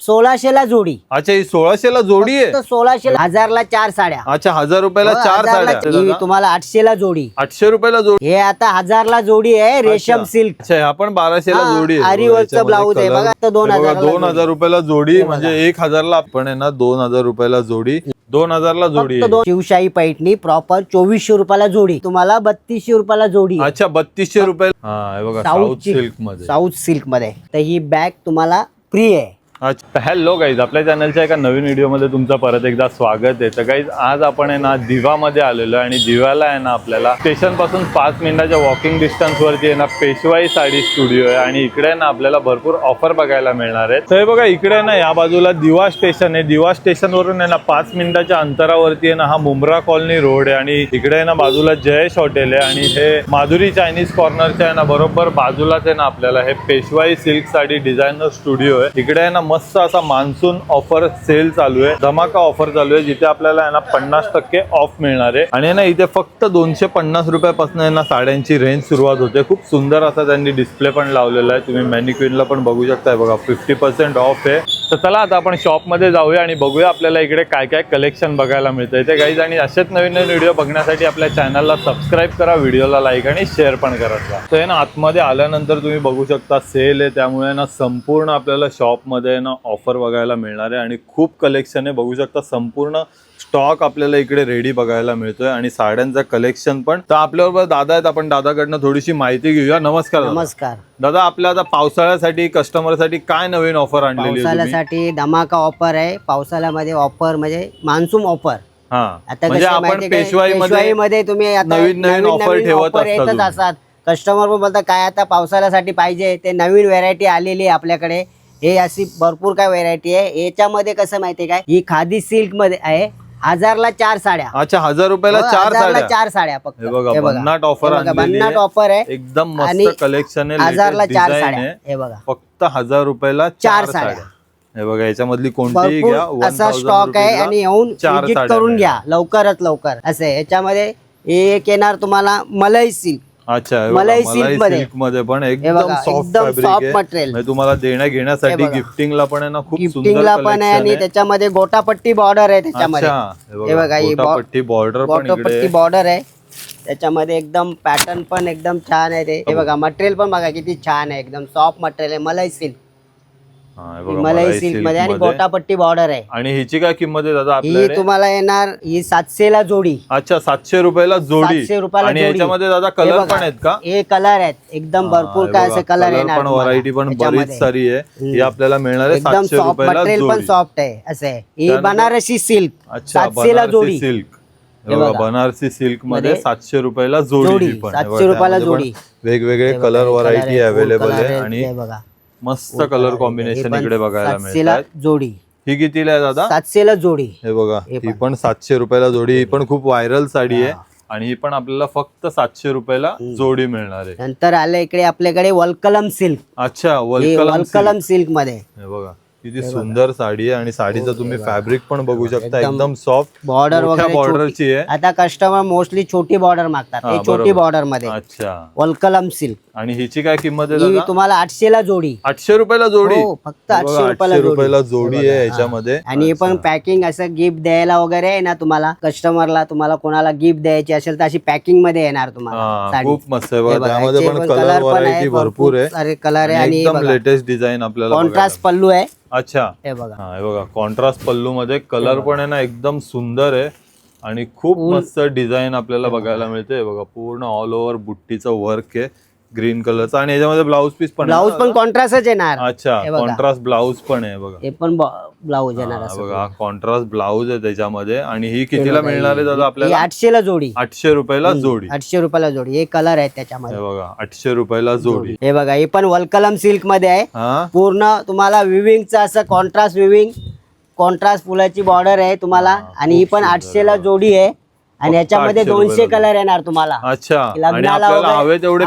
1600 ला जोडी. अच्छा, ही 1600 ला जोडी आहे. 1600 1000 4 साड्या. अच्छा, 1000 रुपयाला 4 साड्या. ही तुम्हाला 800 ला जोडी. 800 रुपयाला जोडी. हे आता 1000 ला जोडी आहे रेशम सिल्क. अच्छा, ह्या पण 1200 ला जोडी आहे. आरीवर्कचा ब्लाऊज आहे बघा. तर 2000 रुपयाला जोडी, म्हणजे 1000 ला आपण आहे ना 2000 रुपयाला जोडी. 2000 ला जोडी. शिवशाही पैठणी प्रॉपर 2400 रुपयाला जोडी. तुम्हाला 3200 रुपयाला जोडी. अच्छा, 3200 रुपये. हा, हे बघा साऊथ सिल्क मध्ये. साऊथ सिल्क मध्ये. तर ही बॅग तुम्हाला फ्री आहे. अच्छा, हॅलो गाईज, आपल्या चॅनलच्या एका नवीन व्हिडिओमध्ये तुमचं परत एकदा स्वागत आहे. तर गाईज, आज आपण आहे ना दिवामध्ये आलेलो आहे आणि दिव्याला आहे ना आपल्याला स्टेशन पासून 5 मिनिटाच्या वॉकिंग डिस्टन्स वरती आहे ना पेशवाई साडी स्टुडिओ आहे आणि इकडे आहे ना आपल्याला भरपूर ऑफर बघायला मिळणार आहे. तर हे बघा, इकडे आहे ना या बाजूला दिवा स्टेशन आहे. दिवा स्टेशन वरून आहे ना 5 मिनिटाच्या अंतरावरती आहे ना हा मुंब्रा कॉलनी रोड आहे आणि इकडे आहे ना बाजूला जयेश हॉटेल आहे आणि हे माधुरी चायनीज कॉर्नरच्या आहे ना बरोबर बाजूलाच आहे ना आपल्याला हे पेशवाई सिल्क साडी डिझायनर स्टुडिओ आहे. इकडे आहे ना मस्त असा मान्सून ऑफर सेल चालू आहे, धमाका ऑफर चालू आहे, जिथे आपल्याला आहे ना 50% ऑफ मिळणार आहे आणि ना इथे फक्त 250 रुपयापासून आहे ना साड्यांची रेंज सुरुवात होते. खूप सुंदर असा त्यांनी डिस्प्ले पण लावलेला आहे. तुम्ही मॅनिक्विनला पण बघू शकताय बघा, 50% ऑफ आहे. तर चला आता आपण शॉप मध्ये जाऊया आणि बघूया आपल्याला इकडे काय काय कलेक्शन बघायला मिळतंय ते गाईज. आणि असेच नवीन नवीन व्हिडिओ बघण्यासाठी आपल्या चॅनलला सबस्क्राईब करा, व्हिडिओला लाईक आणि शेअर पण करत जा. तर ना आतमध्ये आल्यानंतर तुम्ही बघू शकता सेल आहे, त्यामुळे ना संपूर्ण आपल्याला शॉपमध्ये ना ऑफर बघायला मिळणार आहे आणि खूप कलेक्शन आहे. बघू शकता संपूर्ण स्टॉक आपल्याला इकडे रेडी बघायला मिळतोय आणि साड्यांचं कलेक्शन पण. तर आपल्याबरोबर दादा आहेत, आपण दादाकडनं थोडीशी माहिती घेऊया. नमस्कार. नमस्कार दादा, आपल्या आता पावसाळ्यासाठी कस्टमरसाठी काय नवीन ऑफर आणलेली आहे? पावसाळ्यासाठी धमाका ऑफर आहे. पावसाळ्यामध्ये ऑफर म्हणजे मान्सून ऑफर. आता म्हणजे आपण पेशवाईमध्ये तुम्ही नवीन ऑफर ठेवत असतात. कस्टमर पण बोलतात काय आता पावसाळ्यासाठी पाहिजे, ते नवीन व्हेरायटी आलेली आहे आपल्याकडे. हे अशी भरपूर काय व्हेरायटी आहे. याच्यामध्ये कसं माहितीये काय, ही खादी सिल्क मध्ये आहे. 1000 ला 4 साड्या. अच्छा, 1000 रुपयाला 4 साड्या. 4 साड्या फक्त. हे बघा, भन्नाट ऑफर आणलेली आहे. भन्नाट ऑफर आहे, एकदम मस्त कलेक्शन आहे. 1000 ला 4 साड्या. हे बघा, फक्त 1000 रुपयाला 4 साड्या. हे बघा, याच्यामधली कोणतीही घ्या, असा स्टॉक आहे आणि येऊन विजिट करून घ्या लवकरात लवकर. असं याच्यामध्ये एक येणार तुम्हाला मलई सिल्क. अच्छा, मलई सिल्क मध्ये पण एकदम सॉफ्ट मटेरियल. तुम्हाला देण्या घेण्यासाठी गिफ्टिंगला पण आहे ना, खूप गिफ्टिंगला पण आहे आणि त्याच्यामध्ये गोटापट्टी बॉर्डर आहे त्याच्यामध्ये. हे बघा, ही गोटापट्टी बॉर्डर आहे त्याच्यामध्ये. एकदम पॅटर्न पण एकदम छान आहे ते. हे बघा, मटेरियल पण बघा किती छान आहे, एकदम सॉफ्ट मटेरियल आहे. मलई सिल्क, मलई सिल्क मध्ये आणि गोटापट्टी बॉर्डर आहे. आणि हिची काय किंमत आहे दादा? ही तुम्हाला येणार ही 700 ला जोडी. अच्छा, 700 रुपयाला जोडी. 700 रुपयाला आणि याच्यामध्ये दादा कलर पण आहेत का? हे कलर आहेत एकदम भरपूर काय असे कलर येणार. व्हरायटी पण बरीच सारी आहे. ही आपल्याला मिळणार आहे एकदम 700 सॉफ्ट रुपयाला मटेरियल पण सॉफ्ट आहे. असं आहे. ही बनारसी सिल्क. अच्छा, 700 ला जोडी. सिल्क. बनारसी सिल्क मध्ये 700 रुपयाला जोडी. 700 रुपयाला जोडी. वेगवेगळे कलर व्हरायटी अवेलेबल आहे आणि मस्त कलर कॉम्बिनेशन इकडे बघायला मिळतात. जोडी ही कितीला आहे दादा? 700 ला जोडी. हे बघा, ही पण 700 रुपयाला जोडी. ही पण खूप व्हायरल साडी आहे आणि ही पण आपल्याला फक्त 700 रुपयाला जोडी मिळणार आहे. नंतर आलं इकडे आपल्याकडे वल्कलम सिल्क. अच्छा, वल्कलम सिल्क मध्ये. हे बघा, किती सुंदर साडी आहे आणि साडीचं तुम्ही फॅब्रिक पण बघू शकता. एकदम सॉफ्ट बॉर्डर वगैरे बॉर्डरची आहे. आता कस्टमर मोस्टली छोटी बॉर्डर मागतात, हे छोटी बॉर्डर मध्ये. अच्छा, वल्कलम सिल्क. आणि हिची काय किंमत आहे? तुम्हाला 800 ला जोडी. 800 रुपयाला जोडी. फक्त 800 रुपयाला जोडी आहे याच्यामध्ये. आणि हे पण पॅकिंग असं गिफ्ट द्यायला वगैरे आहे ना, तुम्हाला कस्टमरला तुम्हाला कोणाला गिफ्ट द्यायची असेल तर अशी पॅकिंग मध्ये येणार तुम्हाला. खूप मस्त आहे. त्यामध्ये पण कलर व्हरायटी भरपूर आहे. कलर आहे आणि एकदम लेटेस्ट डिझाईन आपल्याला. कॉन्ट्रास्ट पल्लू आहे. अच्छा, हे बघा, हे बघा, कॉन्ट्रास्ट पल्लू मध्ये कलर पण आहे ना एकदम सुंदर आहे आणि खूप मस्त डिझाईन आपल्याला बघायला मिळते. बघा, पूर्ण ऑल ओव्हर बुट्टीचं वर्क आहे ग्रीन कलरचा आणि याच्यामध्ये ब्लाऊज पीस पण. ब्लाऊज पण कॉन्ट्रास्टच येणार. अच्छा, कॉन्ट्रास्ट ब्लाऊज पण आहे बघा. हे पण ब्लाऊज येणार. बघा, कॉन्ट्रास्ट ब्लाऊज आहे त्याच्यामध्ये. आणि ही कितीला मिळणार आहे दादा आपल्याला? 800 ला जोडी. 800 रुपयाला जोडी. 800 रुपयाला जोडी. हे कलर आहे त्याच्यामध्ये. बघा, 800 रुपयाला जोडी. हे बघा, हे पण वल्कलम सिल्क मध्ये आहे. पूर्ण तुम्हाला विविंगचं असं कॉन्ट्रास्ट विविंग, कॉन्ट्रास्ट फुलाची बॉर्डर आहे तुम्हाला. आणि ही पण 800 ला जोडी आहे आणि याच्यामध्ये 200 कलर येणार तुम्हाला. अच्छा, लग्नाला हवे तेवढे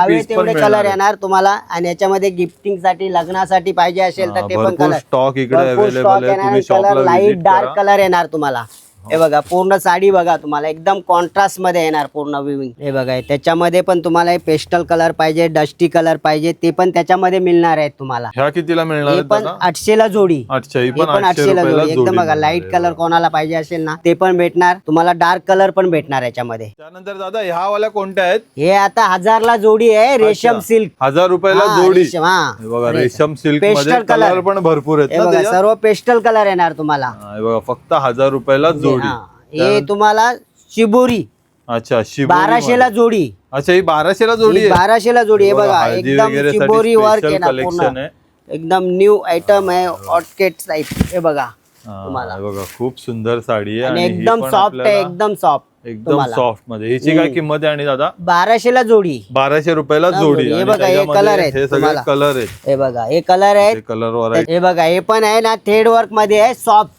कलर येणार तुम्हाला. आणि याच्यामध्ये गिफ्टिंग साठी, लग्नासाठी पाहिजे असेल तर ते पण कलर स्टॉक इकडे अवेलेबल आहे. कलर लाईट डार्क कलर येणार तुम्हाला. हे बघा पूर्ण साडी बघा तुम्हाला एकदम कॉन्ट्रास्ट मध्ये येणार पूर्ण विविंग. हे बघा त्याच्यामध्ये पण तुम्हाला पेस्टल कलर पाहिजे, डस्टी कलर पाहिजे, ते पण त्याच्यामध्ये मिळणार आहेत तुम्हाला. ह्या कितीला मिळणार हे पण 800 ला जोडी. अच्छा, ही हे पण पण 800 ला जोडी. एकदम बघा लाईट कलर कोणाला पाहिजे असेल ना ते पण भेटणार तुम्हाला, डार्क कलर पण भेटणार याच्यामध्ये. त्यानंतर दादा ह्या वाल्या कोणत्या आहेत? हे आता 1000 ला जोडी आहे, रेशम सिल्क. 1000 रुपयाला जोडी. हे बघा रेशम सिल्क मध्ये कलर पण भरपूर आहेत ना बघा, सर्व पेस्टल कलर येणार तुम्हाला. हे बघा फक्त 1000 रुपयाला जोडी. हे तुम्हाला शिबोरी. अच्छा, 1200 ला जोडी. अच्छा, ही 1200 ला जोडी आहे. 1200 ला जोडी. हे बघा एकदम शिबोरी वर्क आहे ना कलेक्शन पूर्ण, आहे. एकदम न्यू आयटम आहे, ऑटकेट टाइप. हे बघा तुम्हाला, हे बघा खूप सुंदर साडी आहे आणि आणि ही एकदम पण सॉफ्ट आहे, आपल्याला एकदम सॉफ्ट. एकदम सॉफ्ट मध्ये. हिची काय किंमत आहे आणि दादा? 1200 ला जोडी. 1200 रुपयाला जोडी. हे आणि बघा हे त्याच्यामध्ये कलर आहेत हे सगळे तुम्हाला. कलर आहेत. हे बघा हे कलर आहेत. कलर वर हे बघा हे पण आहे ना थ्रेड वर्क मध्ये आहे, सॉफ्ट.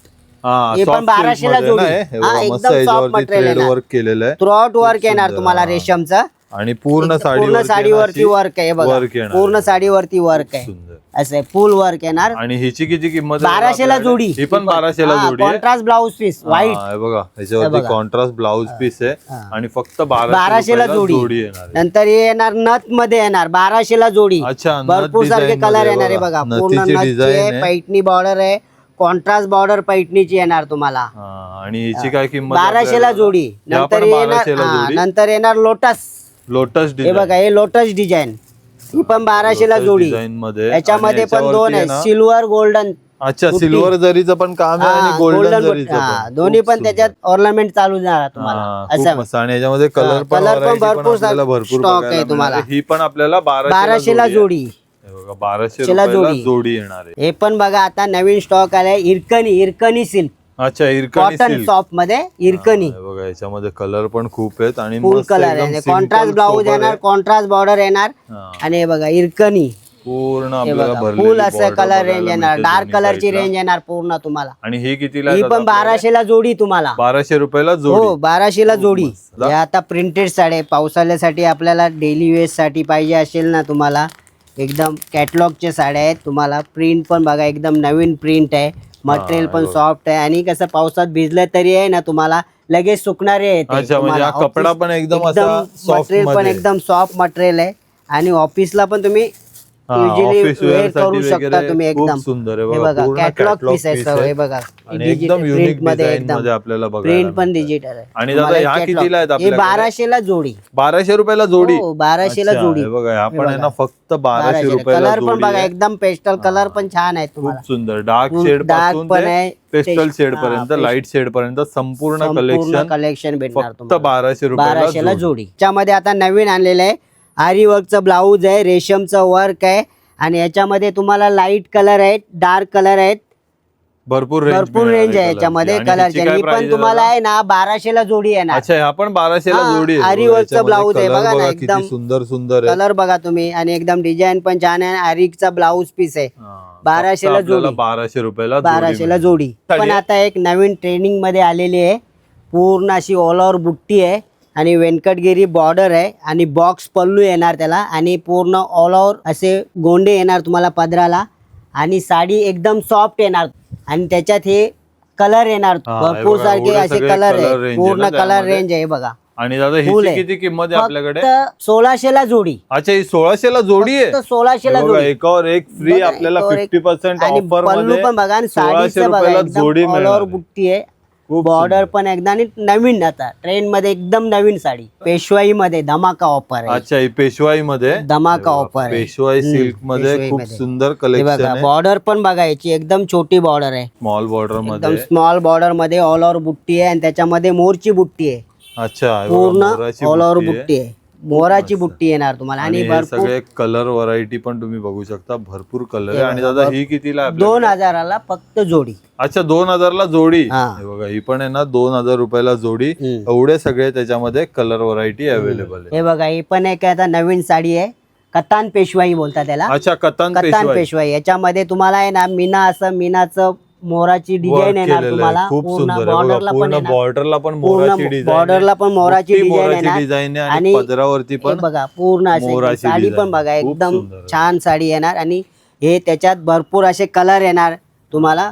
हे पण 1200 ला जोडी. एकदम सॉफ्ट मटेरियल वर्क केलेलं आहे. थ्रू आउट वर्क येणार तुम्हाला रेशमचं, आणि पूर्ण साडीवरती वर्क आहे. बघा वर्क येणार. पूर्ण साडीवरती वर्क आहे, सुंदर. असं फुल वर्क येणार. आणि हिची किती किंमत? 1200 ला जोडी. ही पण 1200 ला जोडी आहे. Contrast blouse piece white. हे बघा ह्याच्यावरती कॉन्ट्रास्ट ब्लाउज पीस आहे आणि फक्त 1200 ला जोडी येणार आहे. नंतर हे येणार नथ मध्ये येणार 1200 ला जोडी. अच्छा, नथ भरपूर सारखे design कलर मध्ये येणार आहे बघा. पूर्ण नथीची नथची design आहे, आहे. पैठणी बॉर्डर आहे, कॉन्ट्रास्ट बॉर्डर पैठणीची येणार तुम्हाला. आणि हिची काय किंमत? 1200 ला जोडी. नंतर नंतर येणार लोटस. लोटस हे बघा हे लोटस डिझाइन, ही पण 1200 ला जोडी. याच्यामध्ये पण दोन आहे, सिल्वर गोल्डन. अच्छा, सिल्वर जरीचं पण काम आहे आणि गोल्डन जरीचं पण. दोन्ही पण त्याच्यात ऑर्नामेंट चालू झाला तुम्हाला. असं आणि याच्यामध्ये कलर पण भरपूर स्टॉक आहे तुम्हाला. ही पण आपल्याला 1200 ला जोडी. 1200 ला जोडी येणार आहे. हे पण बघा आता नवीन स्टॉक आलाय, इरकनी सिल्क. अच्छा, इरकनी कॉटन सॉफ्ट मध्ये इरकनी. बघा याच्यामध्ये कलर पण खूप आहेत आणि फुल कलर आहे, कॉन्ट्रास्ट ब्लाउज येणार, कॉन्ट्रास्ट बॉर्डर येणार. आणि हे बघा इरकनी पूर्ण आपल्याला फुल असं कलर रेंज येणार, डार्क कलरची रेंज येणार पूर्ण तुम्हाला. आणि ही कितीला? ही पण 1200 ला जोडी तुम्हाला. 1200 रुपयाला जोडी. हो 1200 ला जोडी. हे आता प्रिंटेड साडी पावसाळ्यासाठी आपल्याला डेली वेअर साठी पाहिजे असेल ना तुम्हाला, एकदम कॅटलॉगच्या साड्या आहेत तुम्हाला. प्रिंट पण बघा एकदम नवीन प्रिंट आहे, मटेरियल पण सॉफ्ट आहे आणि कसं पावसात भिजलं तरी आहे ना तुम्हाला लगेच सुकणारे अच्छा, म्हणजे हा कपडा पण एकदम असा सॉफ्ट मटेरियल पण एकदम सॉफ्ट मटेरियल आहे आणि ऑफिसला पण तुम्ही युजली वेअर करू शकता तुम्ही. एकदम सुंदर हे बघा कॅटलॉग पीस आहे सर्व. हे बघा एकदम युनिक मध्ये एकदम आपल्याला प्रिंट पण डिजिटल आहे. आणि दादा ह्या कितीला आहेत आपल्याला? 1200 ला जोडी. 1200 रुपयाला जोडी. 1200 ला जोडी. हे बघा आपण आहे ना फक्त 1200 रुपयाला कलर पण बघा एकदम पेस्टल कलर पण छान आहे तुम्हाला. खूप सुंदर डार्क शेड पासून ते पेस्टल शेड पर्यंत, लाईट शेड पर्यंत संपूर्ण कलेक्शन भेटणार फक्त 1200 ला जोडी. त्यामध्ये आता नवीन आणलेलं आहे, आरी वर्कचं ब्लाऊज आहे, रेशमचं वर्क आहे आणि याच्यामध्ये तुम्हाला लाईट कलर आहेत, डार्क कलर आहेत, भरपूर रेंज आहे याच्यामध्ये कलरची. ही पण तुम्हाला आहे ना 1200 ला जोडी येणार. अच्छा, ह्या पण 1200 ला जोडी. आरी वर्कचं ब्लाऊज आहे बघा ना, एकदम सुंदर कलर बघा तुम्ही आणि एकदम डिझाईन पण छान आहे. आरीचा ब्लाऊज पीस आहे. 1200 ला जोडी. 1200 रुपयाला 1200 ला जोडी. पण आता एक नवीन ट्रेनिंग मध्ये आलेली आहे, पूर्ण अशी ऑल ओव्हर बुट्टी आहे आणि व्यंकटगिरी बॉर्डर आहे आणि बॉक्स पल्लू येणार त्याला आणि पूर्ण ऑल ओव्हर असे गोंडे येणार तुम्हाला पदराला आणि साडी एकदम सॉफ्ट येणार आणि त्याच्यात हे कलर येणार भरपूर सारखे असे कलर आहे, पूर्ण कलर रेंज आहे बघा. आणि दादा हिची किती किंमत आहे आपल्याकडे? 1600 ला जोडी. अच्छा, ही 1600 ला जोडी आहे. 1600 ला जोडी. एकावर एक फ्री आपल्याला 50% ऑफर पल्लू पण बघा आणि साडीचं बघा एकदम ऑल ओव्हर बुट्टी आहे, बॉर्डर पण एकदा आणि नवीन आता ट्रेंड मध्ये एकदम नवीन साडी पेशवाई मध्ये धमाका ऑफर आहे. अच्छा, ही पेशवाई मध्ये धमाका ऑफर आहे. पेशवाई सिल्क मध्ये खूप सुंदर कलेक्शन आहे. बॉर्डर पण बघायची एकदम छोटी बॉर्डर आहे, स्मॉल बॉर्डर मध्ये, स्मॉल बॉर्डर मध्ये ऑल ओव्हर बुट्टी आहे आणि त्याच्यामध्ये मोरची बुट्टी आहे. अच्छा, पूर्ण ऑल ओव्हर बुट्टी आहे, मोराची बुट्टी येणार तुम्हाला. आणि सगळे कलर व्हरायटी पण तुम्ही बघू शकता, भरपूर कलर आहे. आणि दादा ही कितीला? 2000 ला फक्त जोडी. अच्छा, 2000 ला जोडी. हे बघा ही पण आहे ना 2000 रुपयाला जोडी. एवढे सगळे त्याच्यामध्ये कलर व्हरायटी अवेलेबल आहे. हे बघा ही पण एक आता नवीन साडी आहे, कतान पेशवाई बोलतात त्याला. अच्छा, कतान पेशवाई. याच्यामध्ये तुम्हाला आहे ना मीनाचं मोराची डिझाईन येणार तुम्हाला. खूप सुंदर. बॉर्डरला पण मोराची डिझाईन, बॉर्डरला पण मोराची डिझाईन येणार आणि पदरावरती पण बघा पूर्ण असे. साडी पण बघा एकदम छान साडी येणार आणि हे त्याच्यात भरपूर असे कलर येणार तुम्हाला.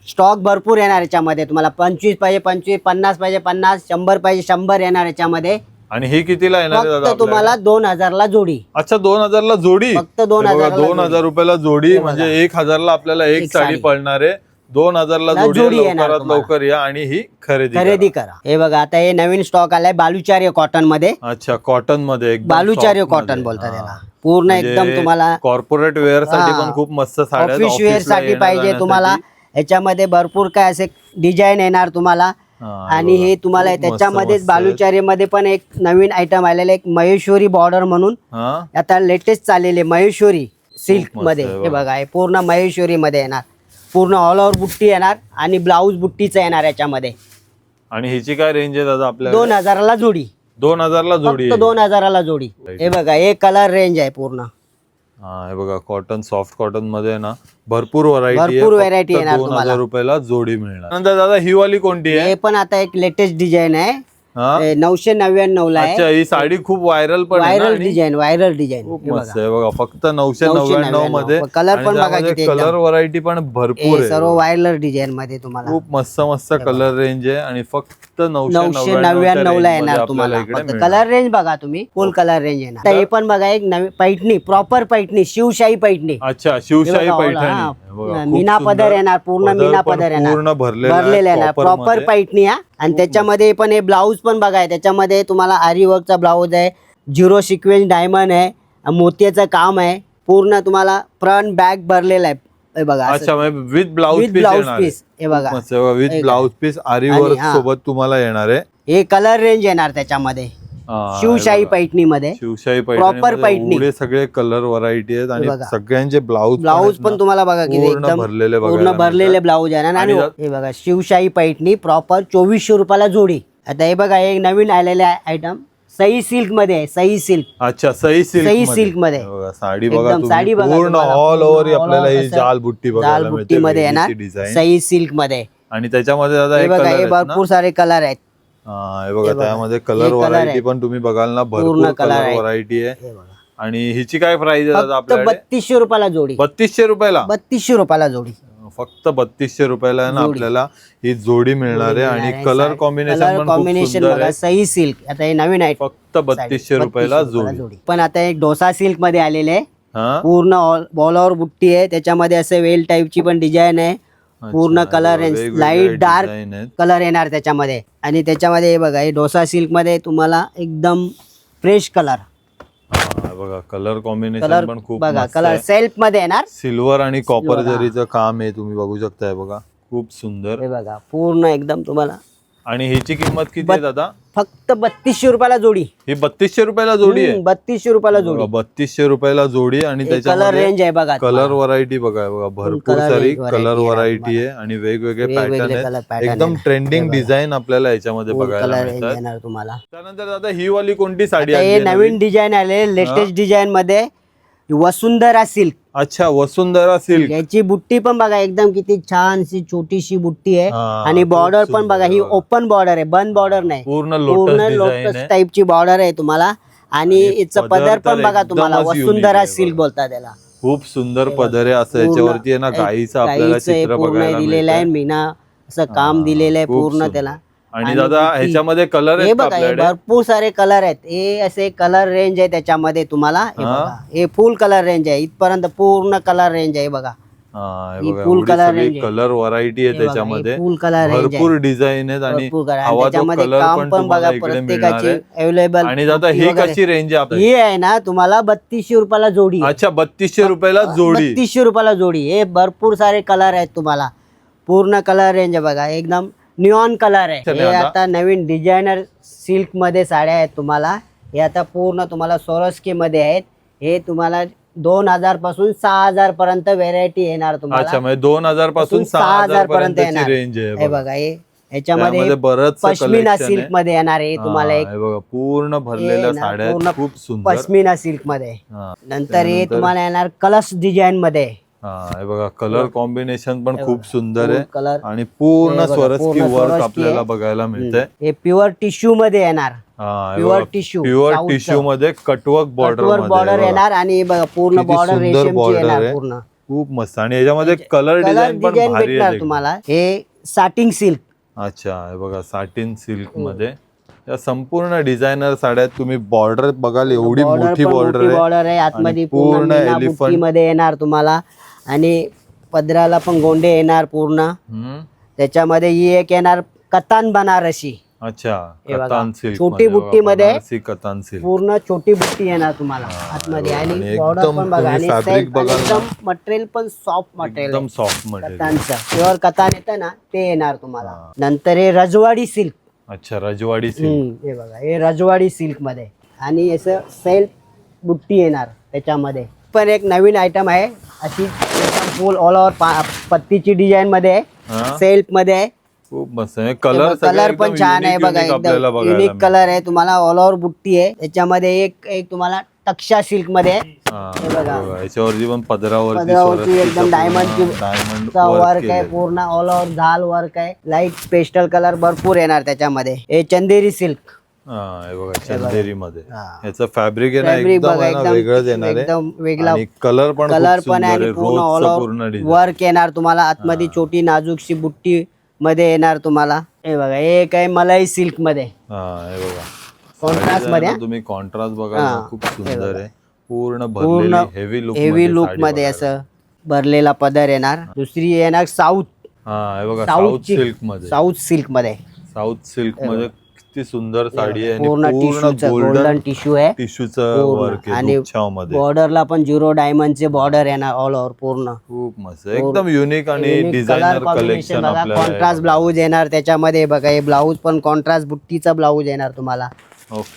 स्टॉक भरपूर येणार याच्यामध्ये तुम्हाला. 25 पाहिजे 25, 50 पाहिजे 50, 100 पाहिजे 100 येणार याच्यामध्ये. आणि ही कितीला येणार आहे दादा फक्त तुम्हाला 2000 ला जोडी. अच्छा 2000 ला जोडी. फक्त 2000 रुपयाला जोडी म्हणजे 1000 ला आपल्याला एक साडी पडणार आहे. 2000 ला जोडी. लवकरात लवकर या आणि ही खरेदी करा. हे बघा आता हे नवीन स्टॉक आलाय बालुचार्य कॉटन मध्ये. अच्छा कॉटन मध्ये बालुचार्य कॉटन बोलतात त्याला. पूर्ण एकदम तुम्हाला कॉर्पोरेट वेअर साठी पण खूप मस्त साड्या. ऑफिस वेअर साठी पाहिजे तुम्हाला. याच्यामध्ये भरपूर काय असे डिझाईन येणार तुम्हाला. आणि हे तुम्हाला त्याच्यामध्येच बालुचार्य मध्ये पण एक नवीन आयटम आलेला एक महेश्वरी बॉर्डर म्हणून आता लेटेस्ट चाललेले महेश्वरी सिल्क मध्ये. हे बघा हे पूर्ण महेश्वरी मध्ये येणार. पूर्ण ऑल ओव्हर बुट्टी येणार आणि ब्लाऊज बुट्टीचा येणार याच्यामध्ये. आणि हिची काय रेंज आहे दादा आपल्या? 2000 ला जोडी. 2000 ला जोडी. 2000 ला जोडी. हे बघा हे कलर रेंज आहे पूर्ण. हे बघा कॉटन सॉफ्ट कॉटन मध्ये ना भरपूर व्हरायटी येणार 2000 रुपयाला जोडी मिळणार. नंतर दादा ही वाली कोणती आहे? हे पण आता एक लेटेस्ट डिझाईन आहे. 999 ला आहे. अच्छा ही साडी खूप व्हायरल पण व्हायरल डिझाईन खूप मस्त आहे बघा. फक्त 999 मध्ये. कलर पण बघा किती कलर व्हरायटी पण भरपूर आहे. सर्व व्हायरल डिझाईन मध्ये तुम्हाला खूप मस्त कलर रेंज आहे आणि फक्त 999 ला येणार तुम्हाला. कलर रेंज बघा तुम्ही फुल कलर रेंज येणार. हे पण बघा एक नवीन पैठणी प्रॉपर पैठणी शिवशाही पैठणी. अच्छा शिवशाही पैठणी. मीना पदर येणार. पूर्ण मीना पदर येणार. पूर्ण भरलेला येणार प्रॉपर पैठणी. आणि त्याच्यामध्ये पण हे ब्लाऊज पण बघा त्याच्यामध्ये तुम्हाला आरी वर्कचा ब्लाऊज आहे. 0 सिक्वेन्स डायमंड आहे. मोत्याचं काम आहे. पूर्ण तुम्हाला फ्रंट बॅक भरलेला आहे. हे बघा. अच्छा विथ ब्लाऊज पीस. हे बघा with blouse piece aari work सोबत तुम्हाला येणार आहे. हे कलर रेंज येणार त्याच्यामध्ये शिवशाही पैठणी मध्ये. शिवशाही प्रॉपर पैठणी. एवढे सगळे कलर व्हरायटी आहेत आणि सगळ्यांचे ब्लाऊज पण तुम्हाला बघा की एकदम पूर्ण भरलेले ब्लाऊज आहे ना. आणि हे बघा शिवशाही पैठणी प्रॉपर 2400 रुपयाला जोडी. आता हे बघा एक नवीन आलेले आयटम सई सिल्क मध्ये आहे. सई सिल्क. अच्छा सई सिल्क मध्ये साडी बघा साडी पूर्ण ऑल ओव्हर आपल्याला ही जाल बुट्टी बघायला मिळते. मध्ये येणार सई सिल्क मध्ये. आणि त्याच्यामध्ये दादा हे भरपूर सारे कलर आहेत. हे बघा त्यामध्ये कलर व्हरायटी पण तुम्ही बघाल ना भरपूर कलर व्हरायटी आहे. आणि हिची काय प्राइस आहे दादा आपल्याकडे? 3200 रुपयाला जोडी. 3200 रुपयाला. 3200 रुपयाला जोडी. फक्त 3200 रुपयाला आहे ना आपल्याला ही जोडी मिळणार आहे. आणि कलर कॉम्बिनेशन बघा सई सिल्क. आता हे नवीन आहे. फक्त 3200 रुपयाला जोडी. पण आता एक डोसा सिल्क मध्ये आलेले आहे. पूर्ण ऑल ओव्हर बुट्टी आहे. त्याच्यामध्ये असे वेल टाईपची पण डिझाईन आहे. पूर्ण colour range light dark colour येणार त्याच्यामध्ये. आणि त्याच्यामध्ये हे बघा हे डोसा सिल्क मध्ये तुम्हाला एकदम फ्रेश कलर. बघा कलर कॉम्बिनेशन पण खूप बघा कलर सेल्फ मध्ये येणार. सिल्वर आणि कॉपर जरीचं काम आहे तुम्ही बघू शकताय बघा खूप सुंदर. हे बघा पूर्ण एकदम तुम्हाला. आणि ह्याची किंमत किती आहे दादा? फक्त 3200 रुपयाला जोडी. ही 3200 रुपयाला जोडी आहे. 3200 रुपयाला जोडी. 3200 रुपयाला जोडी. आणि कलर रेंज आहे बघा. कलर व्हरायटी बघा भरपूर सारी कलर व्हरायटी आहे आणि वेगवेगळे पॅटर्न आहेत. एकदम ट्रेंडिंग डिझाईन आपल्याला याच्यामध्ये बघायला मिळतात तुम्हाला. त्यानंतर दादा ही वाली कोणती साडी आहे? नवीन डिझाईन आले लेटेस्ट डिझाईन मध्ये वसुंधरा सिल्क. अच्छा वसुंधरा सिल्क. याची बुट्टी पण बघा एकदम किती छानशी छोटीशी बुट्टी आहे. आणि बॉर्डर पण बघा ही ओपन बॉर्डर आहे बंद बॉर्डर नाही. पूर्ण लोटस टाईपची बॉर्डर आहे तुम्हाला. आणि याचं पदर पण बघा तुम्हाला वसुंधरा सिल्क बोलतात त्याला. खूप सुंदर पदर आहे. असं याच्यावरती आहे ना गाईचं आपल्याला चित्र बघायला दिलेलं आहे. मीना असं काम दिलेलं आहे पूर्ण त्याला. आणि दादा ह्याच्यामध्ये कलर हे बघा भरपूर सारे कलर आहेत. हे असे कलर रेंज आहे त्याच्यामध्ये तुम्हाला. हे फुल कलर रेंज आहे. इथपर्यंत पूर्ण कलर रेंज आहे बघा. फुल कलर व्हरायटी आहे त्याच्यामध्ये. फुल कलर भरपूर डिझाईन आहेत आणि त्याच्यामध्ये काम पण बघा प्रत्येकाची अवेलेबल. आणि दादा ही कशी रेंज आहे? ही आहे ना तुम्हाला 3200 रुपयाला जोडी. अच्छा 3200 रुपयाला जोडी. 3200 रुपयाला जोडी. हे भरपूर सारे कलर आहेत तुम्हाला. पूर्ण कलर रेंज आहे बघा एकदम निऑन कलर आहे. हे आता नवीन डिझायनर सिल्क मध्ये साड्या आहेत तुम्हाला. हे आता पूर्ण तुम्हाला सोरस्की मध्ये आहेत. हे तुम्हाला 2000 पासून 6000 पर्यंत व्हेरायटी येणार तुम्हाला. अच्छा म्हणजे 2000 पासून 6000 पर्यंत रेंज आहे. हे बघा हे याच्यामध्ये पश्मिना सिल्क मध्ये येणार आहे तुम्हाला. एक पूर्ण भरलेल्या साड्या खूप सुंदर पश्मिना सिल्क मध्ये. नंतर हे तुम्हाला येणार कलश डिझाईन मध्ये. हे बघा कलर कॉम्बिनेशन पण खूप सुंदर आहे. आणि पूर्ण स्वरस्की वर्क आपल्याला बघायला मिळतंय. हे प्युअर टिश्यू मध्ये येणार. प्युअर टिश्यू मध्ये कटवर्क बॉर्डर येणार. आणि बघा पूर्ण बॉर्डर रेशमची येणार. पूर्ण खूप मस्त. आणि याच्यामध्ये कलर डिझाईन पण डिझाईन भारी भेटणार आहे तुम्हाला. हे साटिंग सिल्क. अच्छा, हे बघा साटिन सिल्क मध्ये या संपूर्ण डिझायनर साड्यात तुम्ही बॉर्डर बघाल, एवढी मोठी बॉर्डर आहे आतमध्ये, पूर्ण मीना बुट्टी मध्ये येणार तुम्हाला. आणि पदराला पण गोंडे येणार पूर्ण. त्याच्यामध्ये ही एक येणार कतान बनारसी. अच्छा, हे बघा, कतान सिल्क छोटी बुट्टी मध्ये कतान सिल्क पूर्ण छोटी बुट्टी येणार तुम्हाला आतमध्ये. आणि बॉर्डर एकदम पण बघा, तुम्ही आणि fabric बघाल ना. एकदम मटेरियल पण सॉफ्ट मटेरियल, एकदम सॉफ्ट मटेरियल. कतानचं प्युअर कतान येतं ना ते येणार तुम्हाला. नंतर हे रजवाडी सिल्क. अच्छा, रजवाडी सिल्क. हे बघा, हे रजवाडी सिल्क मध्ये. आणि असं सेल्फ बुट्टी येणार त्याच्यामध्ये. पण एक नवीन आयटम आहे, अशी फुल ऑल ओव्हर पत्तीची डिझाईन मध्ये आहे, सेल्फ मध्ये आहे. खूप मस्त आहे. कलर पण छान आहे बघा, एकदम युनिक कलर आहे तुम्हाला. ऑल ओव्हर बुट्टी आहे त्याच्यामध्ये. एक तुम्हाला तक्षा सिल्क मध्ये आहे. हे बघा, याच्यावरती पण पदरावरती एकदम डायमंड वर्क आहे, पूर्ण ऑल ओव्हर झाल वर्क आहे. लाईट पेस्टल कलर भरपूर येणार त्याच्यामध्ये. हे चंदेरी सिल्क. हे बघा, चंदेरी मध्ये याचं फॅब्रिक आहे ना, एकदम वेगळंच येणार आहे. एकदम वेगळा कलर पण आहे. आणि पूर्ण ऑल ओव्हर वर्क येणार तुम्हाला. आतमध्ये छोटी नाजूकशी बुट्टी मध्ये येणार तुम्हाला. हे बघा, हे काय मलाई सिल्क मध्ये. हे बघा, कॉन्ट्रास्ट मध्ये तुम्ही कॉन्ट्रास्ट बघा, खूप सुंदर आहे. पूर्ण भरलेली हेवी लुक मध्ये असं भरलेला पदर येणार. दुसरी येणार साऊथ. हे बघा, साऊथ सिल्क मध्ये. साऊथ सिल्क मध्ये किती सुंदर साडी आहे. पूर्ण गोल्डन टिश्यू आहे, टिश्यूचं वर्क आहे. बॉर्डरला पण 0 डायमंडचे बॉर्डर येणार ऑल ओव्हर पूर्ण. खूप मस्त, एकदम युनिक आणि डिझायनर कलेक्शन. कॉन्ट्रास्ट ब्लाऊज येणार त्याच्यामध्ये. बघा, हे ब्लाऊज पण कॉन्ट्रास्ट बुट्टीचा ब्लाऊज येणार तुम्हाला,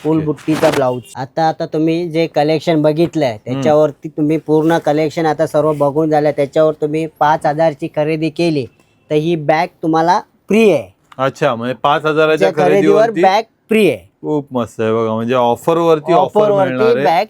फुल बुट्टीचा ब्लाऊज. आता तुम्ही जे कलेक्शन बघितलंय त्याच्यावरती तुम्ही पूर्ण कलेक्शन आता सर्व बघून झालं. त्याच्यावर तुम्ही 5,000 ची खरेदी केली तर ही बॅग तुम्हाला फ्री आहे. अच्छा, म्हणजे 5,000च्या खरेदीवर बॅग फ्री आहे. खूप मस्त आहे बघा, म्हणजे ऑफर वरती मिळणार आहे. बॅग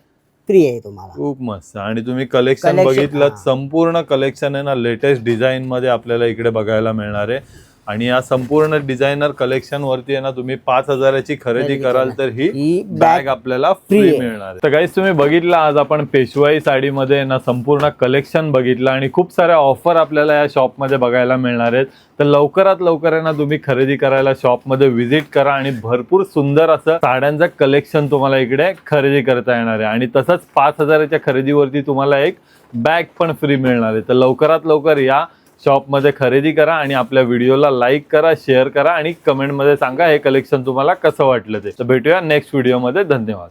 फ्री आहे तुम्हाला. खूप मस्त. आणि तुम्ही कलेक्शन बघितलं, संपूर्ण कलेक्शन आहे ना, लेटेस्ट डिझाईन मध्ये आपल्याला इकडे बघायला मिळणार आहे. आणि या संपूर्ण डिझायनर कलेक्शन वरती आहे ना, तुम्ही 5,000ची खरेदी कराल तर ही बॅग आपल्याला फ्री मिळणार आहे. तर गाईस, तुम्ही बघितलं, आज आपण पेशवाई साडीमध्ये ना संपूर्ण कलेक्शन बघितलं आणि खूप साऱ्या ऑफर आपल्याला या शॉप मध्ये बघायला मिळणार आहेत. तर लवकरात लवकर आहे ना तुम्ही खरेदी करायला शॉप मध्ये व्हिजिट करा आणि भरपूर सुंदर असं साड्यांचं कलेक्शन तुम्हाला इकडे खरेदी करता येणार आहे. आणि तसंच 5,000च्या खरेदीवरती तुम्हाला एक बॅग पण फ्री मिळणार आहे. तर लवकरात लवकर या शॉपमध्ये खरेदी करा आणि आपल्या व्हिडिओला लाईक करा, शेअर करा आणि कमेंटमध्ये सांगा हे कलेक्शन तुम्हाला कसं वाटलं ते. तर भेटूया नेक्स्ट व्हिडिओमध्ये. धन्यवाद.